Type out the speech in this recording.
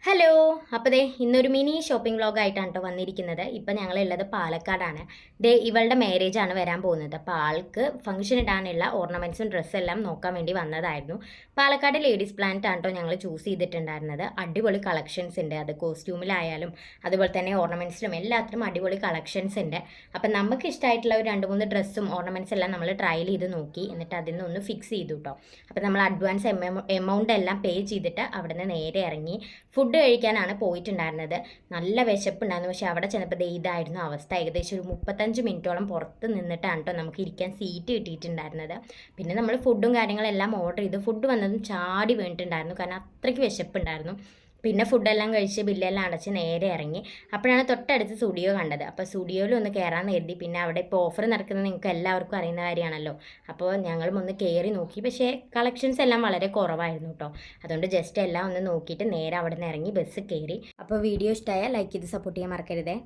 Hello. അപ്പോൾ ദേ ഇന്നൊരു mini shopping വ്ളോഗായിട്ടാണ് കേട്ടോ വന്നിരിക്കുന്നത്. ഇപ്പം ഞങ്ങളുള്ളത് പാലക്കാടാണ്. ദേ ഇവളുടെ മാരേജ് ആണ് വരാൻ പോകുന്നത്. അപ്പോൾ ആൾക്ക് ഫംഗ്ഷൻ ഇടാനുള്ള ഓർണമെൻറ്റ്സും ഡ്രസ്സെല്ലാം നോക്കാൻ വേണ്ടി വന്നതായിരുന്നു. പാലക്കാട് ലേഡീസ് പ്ലാനറ്റ് ആണ് കേട്ടോ ഞങ്ങൾ ചൂസ് ചെയ്തിട്ടുണ്ടായിരുന്നത്. അടിപൊളി കളക്ഷൻസ് ഉണ്ട്. അത് കോസ്റ്റ്യൂമിലായാലും അതുപോലെ തന്നെ ഓർണമെൻറ്റ്സിലും എല്ലാത്തിലും അടിപൊളി കളക്ഷൻസ് ഉണ്ട്. അപ്പം നമുക്ക് ഇഷ്ടമായിട്ടുള്ള ഒരു 2-3 ഡ്രസ്സും ഓർണമെൻറ്റ്സ് എല്ലാം നമ്മൾ ട്രയൽ ചെയ്ത് നോക്കി. എന്നിട്ട് അതിൽ നിന്ന് ഒന്ന് ഫിക്സ് ചെയ്തു കേട്ടോ. അപ്പോൾ നമ്മൾ അഡ്വാൻസ് എമൗണ്ട് എല്ലാം പേ ചെയ്തിട്ട് അവിടെ നിന്ന് നേരെ ഇറങ്ങി ഫുഡ് കഴിക്കാനാണ് പോയിട്ടുണ്ടായിരുന്നത്. നല്ല വിശപ്പുണ്ടായിരുന്നു. പക്ഷേ അവിടെ ചെന്നപ്പോൾ ഇതായിരുന്നു അവസ്ഥ. ഏകദേശം ഒരു 35 മിനിറ്റോളം പുറത്ത് നിന്നിട്ടാണ് കേട്ടോ നമുക്ക് ഇരിക്കാൻ സീറ്റ് കിട്ടിയിട്ടുണ്ടായിരുന്നത്. പിന്നെ നമ്മൾ ഫുഡും കാര്യങ്ങളെല്ലാം ഓർഡർ ചെയ്തു. ഫുഡ് വന്നതും ചാടി വീണിട്ടുണ്ടായിരുന്നു, കാരണം അത്രയ്ക്ക് വിശപ്പുണ്ടായിരുന്നു. പിന്നെ ഫുഡെല്ലാം കഴിച്ച് ബില്ലെല്ലാം അടച്ച് നേരെ ഇറങ്ങി. അപ്പോഴാണ് തൊട്ടടുത്ത് സ്റ്റുഡിയോ കണ്ടത്. അപ്പോൾ സ്റ്റുഡിയോയിൽ ഒന്ന് കയറാമെന്ന് കരുതി. പിന്നെ അവിടെ ഇപ്പോൾ ഓഫർ നടക്കുന്നത് നിങ്ങൾക്ക് എല്ലാവർക്കും അറിയുന്ന കാര്യമാണല്ലോ. അപ്പോൾ ഞങ്ങളും ഒന്ന് കയറി നോക്കി. പക്ഷേ കളക്ഷൻസ് എല്ലാം വളരെ കുറവായിരുന്നു കേട്ടോ. അതുകൊണ്ട് ജസ്റ്റ് എല്ലാം ഒന്ന് നോക്കിയിട്ട് നേരെ അവിടെ നിന്ന് ഇറങ്ങി ബസ് കയറി. അപ്പോൾ വീഡിയോ ഇഷ്ടമായാൽ ലൈക്ക് ചെയ്ത് സപ്പോർട്ട് ചെയ്യാൻ മറക്കരുതേ.